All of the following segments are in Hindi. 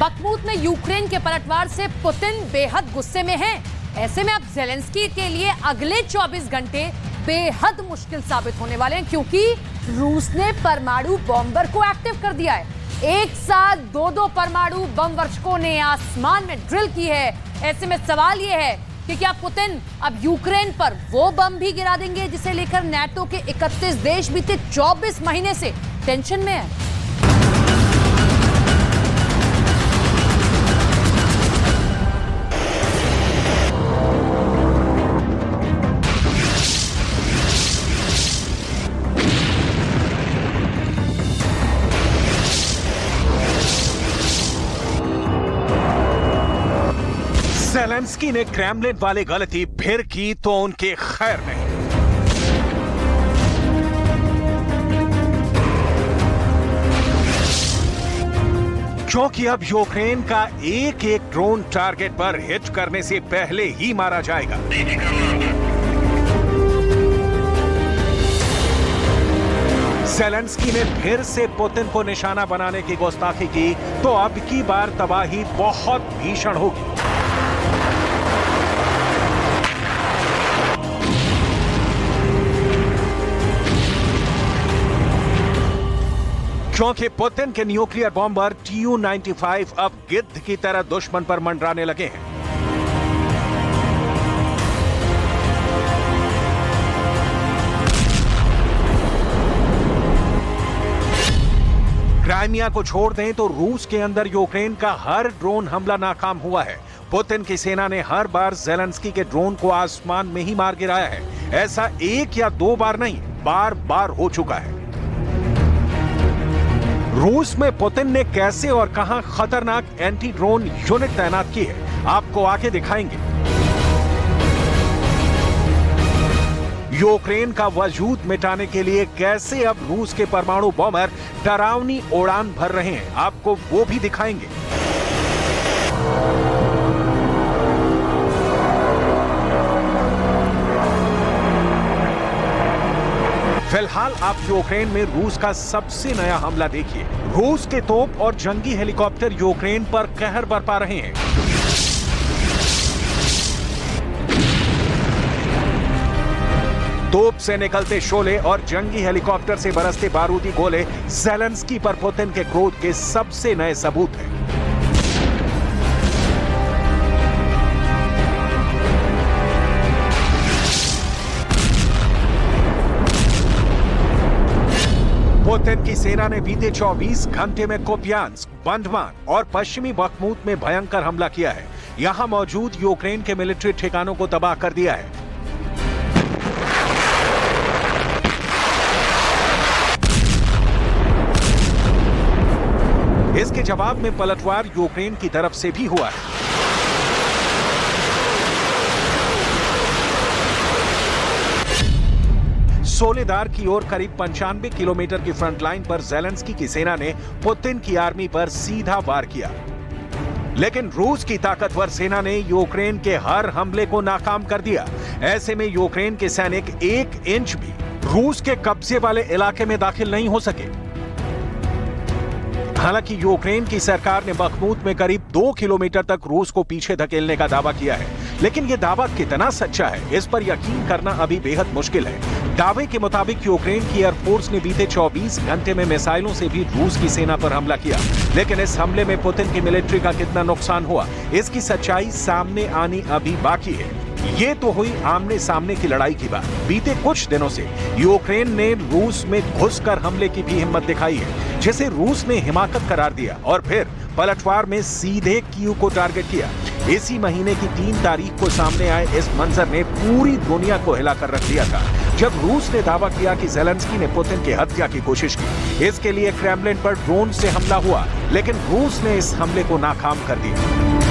बखमूत में यूक्रेन के पलटवार से पुतिन बेहद गुस्से में हैं। ऐसे में अब ज़ेलेंस्की के लिए अगले 24 घंटे बेहद मुश्किल साबित होने वाले हैं, क्योंककि रूस ने परमाणु बॉम्बर को एक्टिव कर दिया है। एक साथ दो परमाणु बम वर्षकों ने आसमान में ड्रिल की है। ऐसे में सवाल यह है कि क्या पुतिन अब यूक्रेन पर वो बम भी गिरा देंगे जिसे लेकर नाटो के 31 देश बीते 24 महीने से टेंशन में है। ज़ेलेंस्की ने क्रेमलिन वाली गलती फिर की तो उनके खैर नहीं। क्योंकि अब यूक्रेन का एक एक ड्रोन टारगेट पर हिट करने से पहले ही मारा जाएगा। ज़ेलेंस्की ने फिर से पुतिन को निशाना बनाने की गुस्ताखी की तो अब की बार तबाही बहुत भीषण होगी। क्योंकि पुतिन के न्यूक्लियर बॉम्बर Tu-95 अब गिद्ध की तरह दुश्मन पर मंडराने लगे हैं। क्राइमिया को छोड़ दें तो रूस के अंदर यूक्रेन का हर ड्रोन हमला नाकाम हुआ है। पुतिन की सेना ने हर बार ज़ेलेंस्की के ड्रोन को आसमान में ही मार गिराया है। ऐसा एक या दो बार नहीं, बार बार हो चुका है। रूस में पुतिन ने कैसे और कहां खतरनाक एंटी ड्रोन यूनिट तैनात की है, आपको आके दिखाएंगे। यूक्रेन का वजूद मिटाने के लिए कैसे अब रूस के परमाणु बॉम्बर डरावनी उड़ान भर रहे हैं, आपको वो भी दिखाएंगे। फिलहाल आप यूक्रेन में रूस का सबसे नया हमला देखिए। रूस के तोप और जंगी हेलीकॉप्टर यूक्रेन पर कहर बरपा रहे हैं। तोप से निकलते शोले और जंगी हेलीकॉप्टर से बरसते बारूदी गोले ज़ेलेंस्की पर पुतिन के क्रोध के सबसे नए सबूत हैं। पुतिन की सेना ने बीते 24 घंटे में कुपियांस्क, बंधमान और पश्चिमी बखमूत में भयंकर हमला किया है। यहां मौजूद यूक्रेन के मिलिट्री ठिकानों को तबाह कर दिया है। इसके जवाब में पलटवार यूक्रेन की तरफ से भी हुआ है। सोलेदार की ओर करीब 95 किलोमीटर की फ्रंट लाइन पर ज़ेलेंस्की की सेना ने पुतिन की आर्मी पर सीधा वार किया, लेकिन रूस की ताकतवर सेना ने यूक्रेन के हर हमले को नाकाम कर दिया। ऐसे में यूक्रेन के सैनिक 1 इंच भी रूस के कब्जे वाले इलाके में दाखिल नहीं हो सके। हालांकि यूक्रेन की सरकार ने बखमूत में करीब 2 किलोमीटर तक रूस को पीछे धकेलने का दावा किया है, लेकिन यह दावा कितना सच्चा है, इस पर यकीन करना अभी बेहद मुश्किल है। दावे के मुताबिक यूक्रेन की एयरफोर्स ने बीते 24 घंटे में मिसाइलों से भी रूस की सेना पर हमला किया, लेकिन इस हमले में पुतिन की मिलिट्री का कितना नुकसान हुआ, इसकी सच्चाई सामने आनी अभी बाकी है। ये तो हुई आमने सामने की लड़ाई की बात। बीते कुछ दिनों से यूक्रेन ने रूस में घुसकर हमले की भी हिम्मत दिखाई है, जिसे रूस ने हिमाकत करार दिया और फिर पलटवार में सीधे कीव को टारगेट किया। इसी महीने की 3 तारीख को सामने आए इस मंजर ने पूरी दुनिया को हिलाकर रख दिया था, जब रूस ने दावा किया कि ज़ेलेंस्की ने पुतिन की हत्या की कोशिश की। इसके लिए क्रेमलिन पर ड्रोन से हमला हुआ, लेकिन रूस ने इस हमले को नाकाम कर दिया।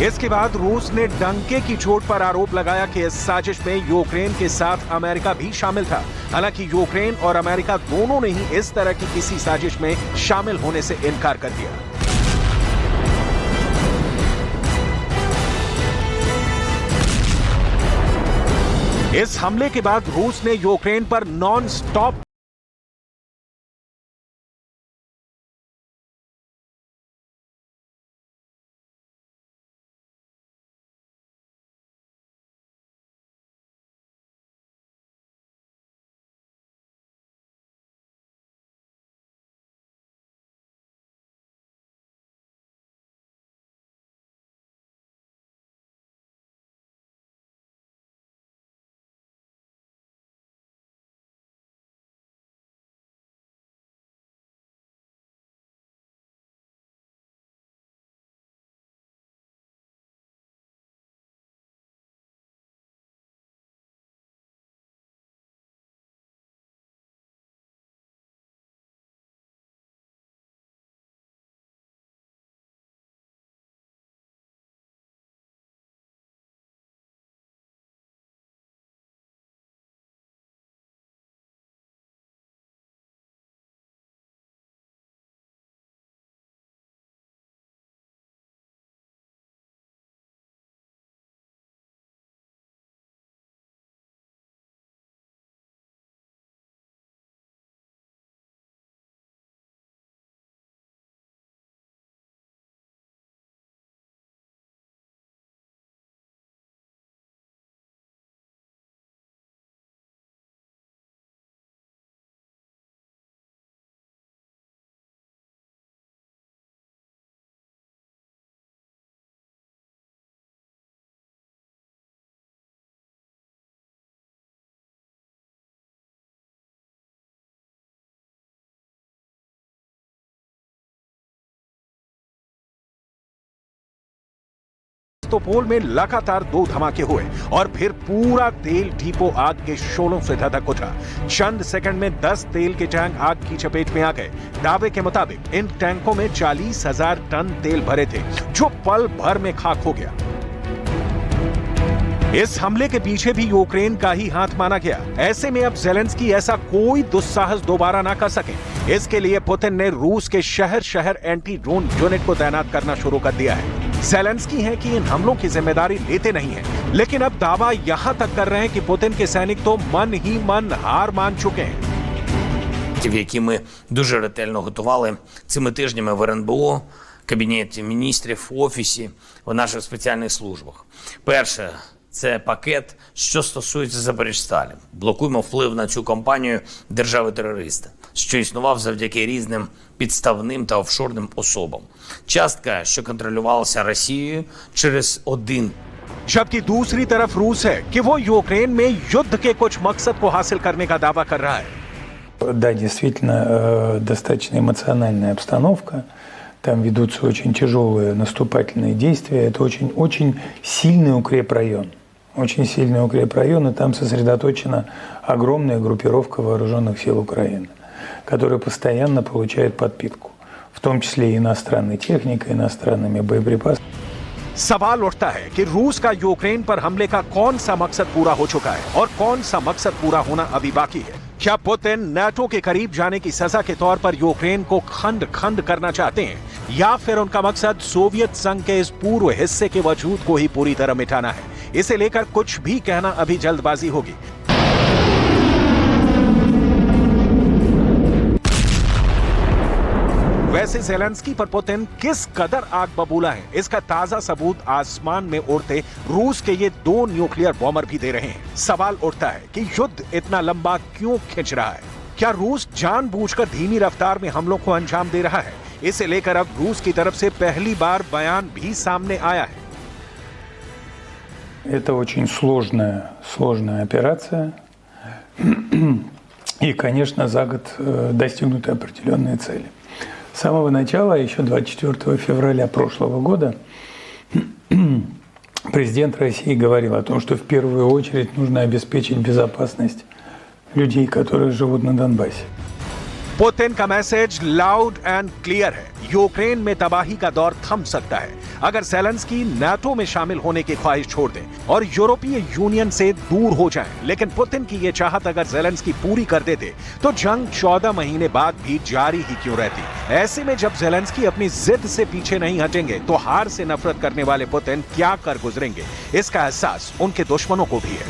इसके बाद रूस ने डंके की चोट पर आरोप लगाया कि इस साजिश में यूक्रेन के साथ अमेरिका भी शामिल था। हालांकि यूक्रेन और अमेरिका दोनों ने ही इस तरह की किसी साजिश में शामिल होने से इनकार कर दिया। इस हमले के बाद रूस ने यूक्रेन पर नॉन स्टॉप सेवास्तोपोल में लगातार 2 धमाके हुए और फिर पूरा तेल डिपो आग के शोलों से धधक उठा। चंद सेकंड में 10 तेल के टैंक आग की चपेट में आ गए। दावे के मुताबिक इन टैंकों में 40,000 टन तेल भरे थे, जो पल भर में खाक हो गया। इस हमले के पीछे भी यूक्रेन का ही हाथ माना गया। ऐसे में अब ज़ेलेंस्की ऐसा कोई दुस्साहस दोबारा ना कर सके, इसके लिए पुतिन ने रूस के शहर शहर एंटी ड्रोन यूनिट को तैनात करना शुरू कर दिया है। ज़ेलेंस्की हैं कि इन हमलों की जिम्मेदारी लेते नहीं हैं, लेकिन अब दावा यहां तक कर रहे हैं कि पुतिन के सैनिक तो मन ही मन हार मान चुके हैं। Які ми дуже ретельно готували цими тижнями в РНБО, Кабінеті міністрів, Офісі, в наших спеціальних службах. Перше – це пакет, що стосується Запоріжсталі. Блокуємо вплив на цю компанію держави-терориста, що існував завдяки різним підставним та офшорним особам. Частка, що контролювалася Росією через один. जबकि दूसरी तरफ रूस है कि वो यूक्रेन में युद्ध के कुछ मकसद को हासिल करने का दावा कर रहा है। Да, действительно, достаточно эмоциональная обстановка. Там ведутся очень тяжелые наступательные действия. Это очень сильный укрепрайон. Очень сильный укрепрайон, и там сосредоточена огромная группировка вооруженных сил Украины, которая постоянно получает подпитку, в том числе и иностранной техникой, иностранными बोयेप्रिपासами. सवाल उठता है कि रूस का यूक्रेन पर हमले का कौन सा मकसद पूरा हो चुका है और कौन सा मकसद पूरा होना अभी बाकी है। क्या पुतिन नाटो के करीब जाने की सजा के तौर पर यूक्रेन को खंड खंड करना चाहते हैं, या फिर उनका मकसद सोवियत संघ के इस पूर्व हिस्से के वजूद को ही पूरी तरह मिटाना है। इसे लेकर कुछ भी कहना अभी जल्दबाजी होगी। वैसे ज़ेलेंस्की पर पुतिन किस कदर आग बबूला है, इसका ताजा सबूत आसमान में उड़ते रूस के ये 2 न्यूक्लियर बॉम्बर भी दे रहे हैं। सवाल उठता है कि युद्ध इतना लंबा क्यों खिंच रहा है? क्या रूस जानबूझकर धीमी रफ्तार में हमलों को अंजाम दे रहा है? इसे लेकर अब रूस की तरफ से पहली बार बयान भी सामने आया है। Это очень сложная операция. И, конечно, за год достигнуты определенные цели. С самого начала, еще 24 февраля прошлого года, президент России говорил о том, что в первую очередь нужно обеспечить безопасность людей, которые живут на Донбассе. पुतिन का मैसेज लाउड एंड क्लियर है। यूक्रेन में तबाही का दौर थम सकता है अगर ज़ेलेंस्की नाटो में शामिल होने की ख्वाहिश छोड़ दें और यूरोपीय यूनियन से दूर हो जाएं। लेकिन पुतिन की यह चाहत अगर ज़ेलेंस्की पूरी कर देते तो जंग 14 महीने बाद भी जारी ही क्यों रहती। ऐसे में जब ज़ेलेंस्की अपनी जिद से पीछे नहीं हटेंगे तो हार से नफरत करने वाले पुतिन क्या कर गुजरेंगे, इसका एहसास उनके दुश्मनों को भी है।